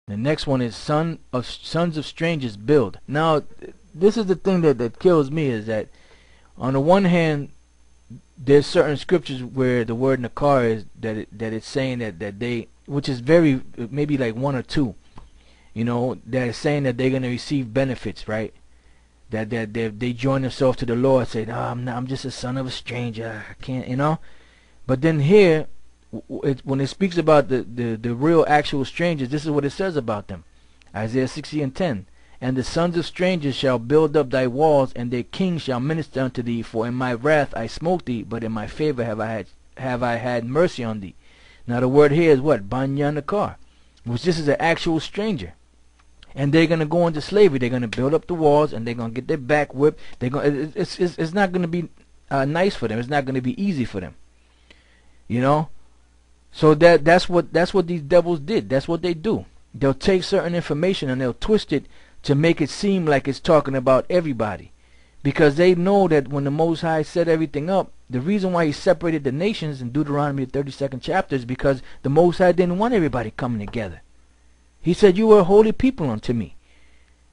The next one is sons of strangers build. Now, this is the thing that kills me, is that on the one hand, there's certain scriptures where the word nakar is that it's saying that they, which is very, maybe like one or two, that is saying that they're gonna receive benefits, right? That they join themselves to the Lord, say, no, I'm just a son of a stranger, I can't. But then here, when it speaks about the real actual strangers, this is what it says about them. Isaiah 60:10. And the sons of strangers shall build up thy walls, and their kings shall minister unto thee. For in my wrath I smote thee, but in my favor have I had mercy on thee. Now the word here is what? Banya Nakar, which this is an actual stranger. And they're gonna go into slavery. They're gonna build up the walls, and they're gonna get their back whipped. It's not gonna be nice for them. It's not gonna be easy for them. So that's what these devils did. That's what they do. They'll take certain information and they'll twist it to make it seem like it's talking about everybody, because they know that when the Most High set everything up, the reason why he separated the nations in Deuteronomy 32nd chapter is because the Most High didn't want everybody coming together. He said, you are a holy people unto me,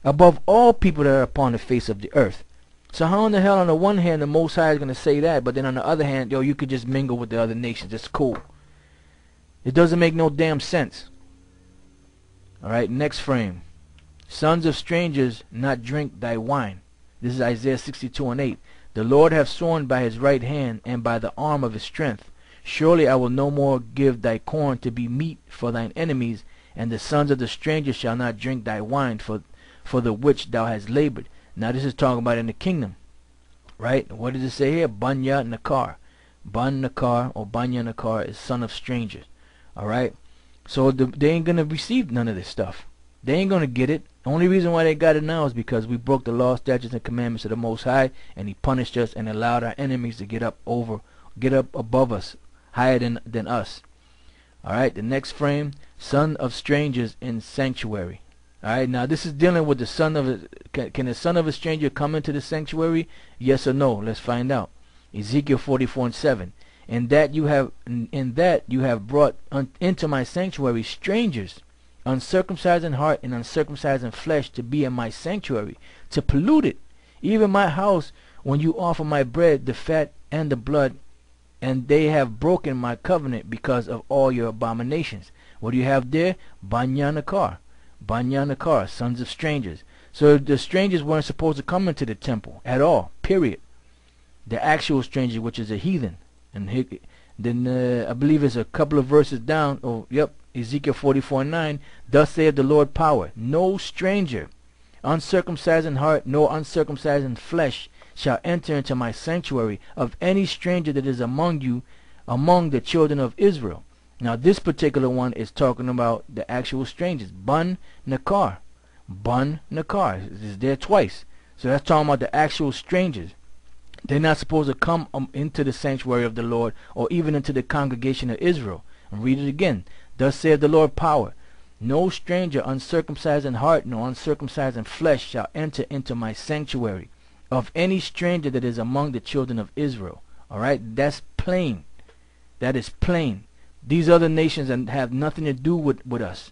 above all people that are upon the face of the earth. So how in the hell on the one hand the Most High is going to say that, but then on the other hand, you could just mingle with the other nations. It's cool. It doesn't make no damn sense. Alright, next frame. Sons of strangers not drink thy wine. This is Isaiah 62:8. The Lord hath sworn by his right hand, and by the arm of his strength. Surely I will no more give thy corn to be meat for thine enemies, and the sons of the strangers shall not drink thy wine for the which thou hast labored. Now this is talking about in the kingdom. Right? What does it say here? Banya Nakar. Ban Nakar or Banya Nakar is son of strangers. Alright? So they ain't going to receive none of this stuff. They ain't going to get it. The only reason why they got it now is because we broke the law, statutes, and commandments of the Most High, and he punished us and allowed our enemies to get up above us, higher than us. Alright, the next frame, son of strangers in sanctuary. Alright, now this is dealing with the son of can the son of a stranger come into the sanctuary? Yes or no? Let's find out. Ezekiel 44:7. In that you have brought into my sanctuary strangers, uncircumcised in heart and uncircumcised in flesh, to be in my sanctuary, to pollute it, even my house, when you offer my bread, the fat and the blood, and they have broken my covenant because of all your abominations. What do you have there? Banya Nakar. Banya Nakar, sons of strangers. So the strangers weren't supposed to come into the temple at all, period. The actual stranger, which is a heathen. And then I believe it's a couple of verses down. Oh, yep. Ezekiel 44:9. Thus saith the Lord power. No stranger, uncircumcised in heart, nor uncircumcised in flesh, shall enter into my sanctuary, of any stranger that is among you, among the children of Israel. Now this particular one is talking about the actual strangers. Bun Nakar. Bun Nakar is there twice. So that's talking about the actual strangers. They're not supposed to come into the sanctuary of the Lord, or even into the congregation of Israel. And read it again. Thus saith the Lord power. No stranger uncircumcised in heart, nor uncircumcised in flesh, shall enter into my sanctuary, of any stranger that is among the children of Israel. Alright, that's plain. That is plain. These other nations have nothing to do with us.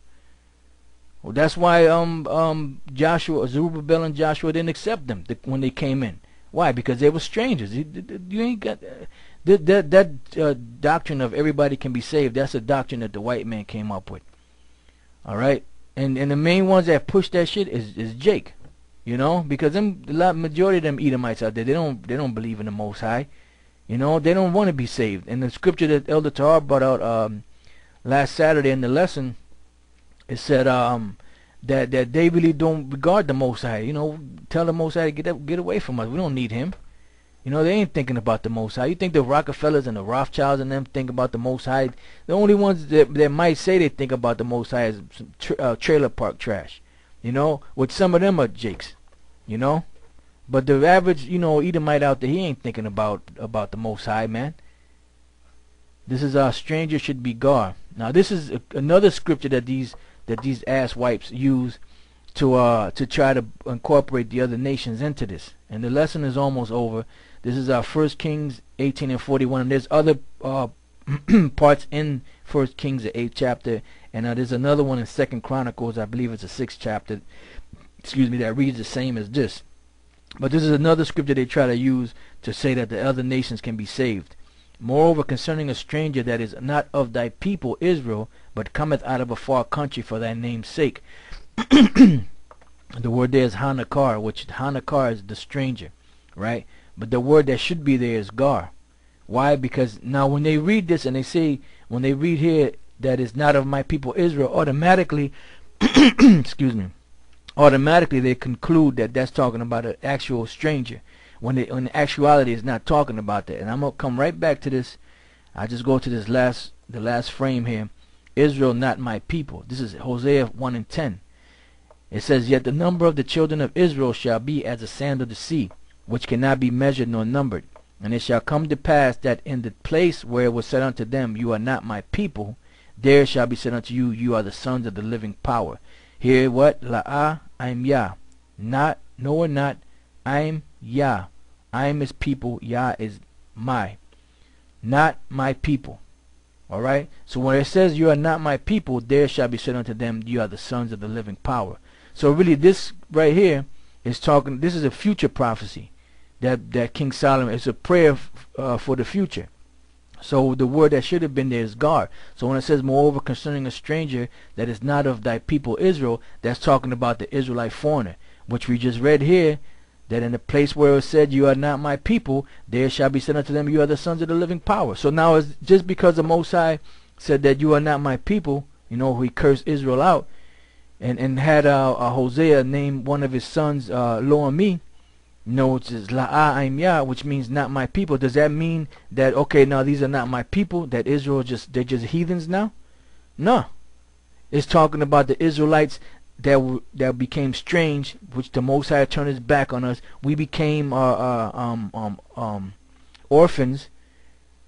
Well, that's why Zerubbabel and Joshua didn't accept them when they came in. Why? Because they were strangers. You ain't got that doctrine of everybody can be saved. That's a doctrine that the white man came up with. All right, and the main ones that push that shit is Jake. Because majority of them Edomites out there, they don't believe in the Most High. They don't want to be saved. And the scripture that Elder Tahar brought out last Saturday in the lesson, it said that they really don't regard the Most High. Tell the Most High to get away from us. We don't need him. They ain't thinking about the Most High. You think the Rockefellers and the Rothschilds and them think about the Most High? The only ones that might say they think about the Most High is trailer park trash. Which some of them are jakes. But the average, Edomite out there, he ain't thinking about the Most High, man. This is our stranger should be God. Now this is another scripture that these ass wipes use to try to incorporate the other nations into this. And the lesson is almost over. This is our 1 Kings 18 and 41. And there's other parts in 1 Kings the 8th chapter And there's another one in Second Chronicles, I believe it's the 6th chapter, excuse me, that reads the same as this. But this is another scripture they try to use to say that the other nations can be saved. Moreover, concerning a stranger that is not of thy people Israel, but cometh out of a far country for thy name's sake. The word there is Hanakar, which Hanakar is the stranger, right? But the word that should be there is Gar. Why? Because now when they read this and they say, when they read here that is not of my people Israel, automatically, excuse me, automatically they conclude that that's talking about an actual stranger, when in actuality it's not talking about that. And I'm gonna come right back to this. I just go to this the last frame here. Israel, not my people. This is Hosea 1:10. It says, yet the number of the children of Israel shall be as the sand of the sea, which cannot be measured nor numbered. And it shall come to pass that in the place where it was said unto them, you are not my people, there shall be said unto you, you are the sons of the living power. Here what? La'ah, I am Yah. Not, no or not, I am Yah. I am his people, Yah is my. Not my people. Alright? So when it says you are not my people, there shall be said unto them, you are the sons of the living power. So really this right here is talking, this is a future prophecy that King Solomon, it's a prayer for the future. So the word that should have been there is Gar. So when it says, moreover, concerning a stranger that is not of thy people Israel, that's talking about the Israelite foreigner, which we just read here, that in the place where it said, you are not my people, there shall be said unto them, you are the sons of the living power. So now it's just because the Most High said that you are not my people, you know, he cursed Israel out, and had Hosea name one of his sons Lo Ami, you know, which is La'ah I'm Yah, which means not my people. Does that mean that, okay, now these are not my people, that Israel they're just heathens now? No. It's talking about the Israelites that became strange, which the Most High turned his back on us. We became orphans,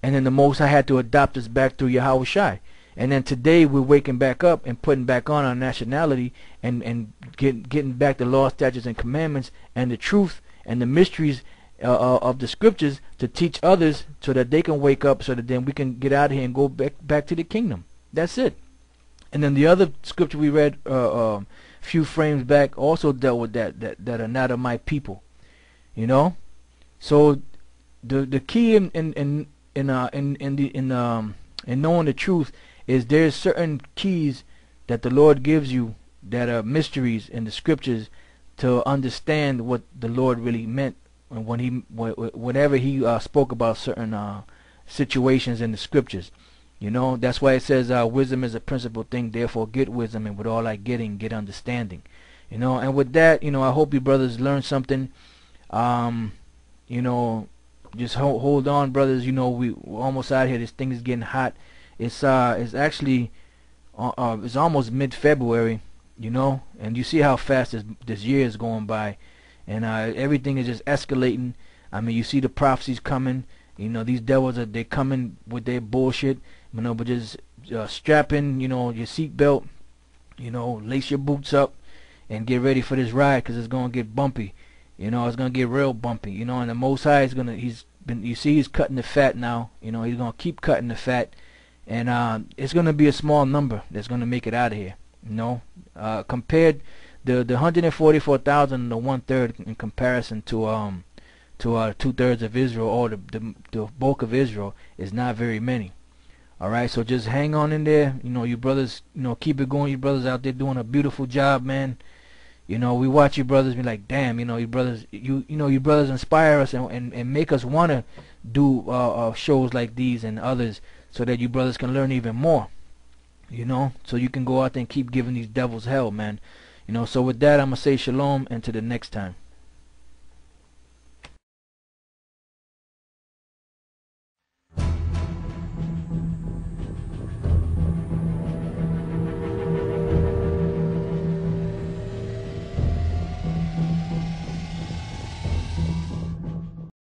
and then the Most High had to adopt us back through Yahweh Shai. And then today we're waking back up and putting back on our nationality and getting back the law, statutes, and commandments and the truth and the mysteries of the scriptures to teach others so that they can wake up, so that then we can get out of here and go back to the kingdom. That's it. And then the other scripture we read few frames back also dealt with that are not of my people, you know. So the key in knowing the truth is there's certain keys that the Lord gives you that are mysteries in the scriptures to understand what the Lord really meant when whenever he spoke about certain situations in the scriptures. You know, that's why it says wisdom is a principal thing, therefore get wisdom, and with all thy getting, get understanding. You know, and with that, you know, I hope you brothers learned something. You know, just hold on, brothers. You know, we're almost out here. This thing is getting hot. It's actually it's almost mid-February, you know, and you see how fast this year is going by, and everything is just escalating. I mean, you see the prophecies coming. You know, these devils they're coming with their bullshit. You know, but just strap in, you know, your seatbelt, you know, lace your boots up, and get ready for this ride, because it's gonna get bumpy. You know, it's gonna get real bumpy. You know, and the Most High is gonna, you see, he's cutting the fat now. You know, he's gonna keep cutting the fat, and it's gonna be a small number that's gonna make it out of here. You know, compared the 144,000 and the 1/3 in comparison to 2/3 of Israel, or the bulk of Israel, is not very many. Alright, so just hang on in there. You know, you brothers, you know, keep it going. You brothers out there doing a beautiful job, man. You know, we watch you brothers be like, damn, you know, you brothers, you know, you brothers inspire us and make us want to do shows like these and others, so that you brothers can learn even more. You know, so you can go out there and keep giving these devils hell, man. You know, so with that, I'm going to say shalom, and to the next time.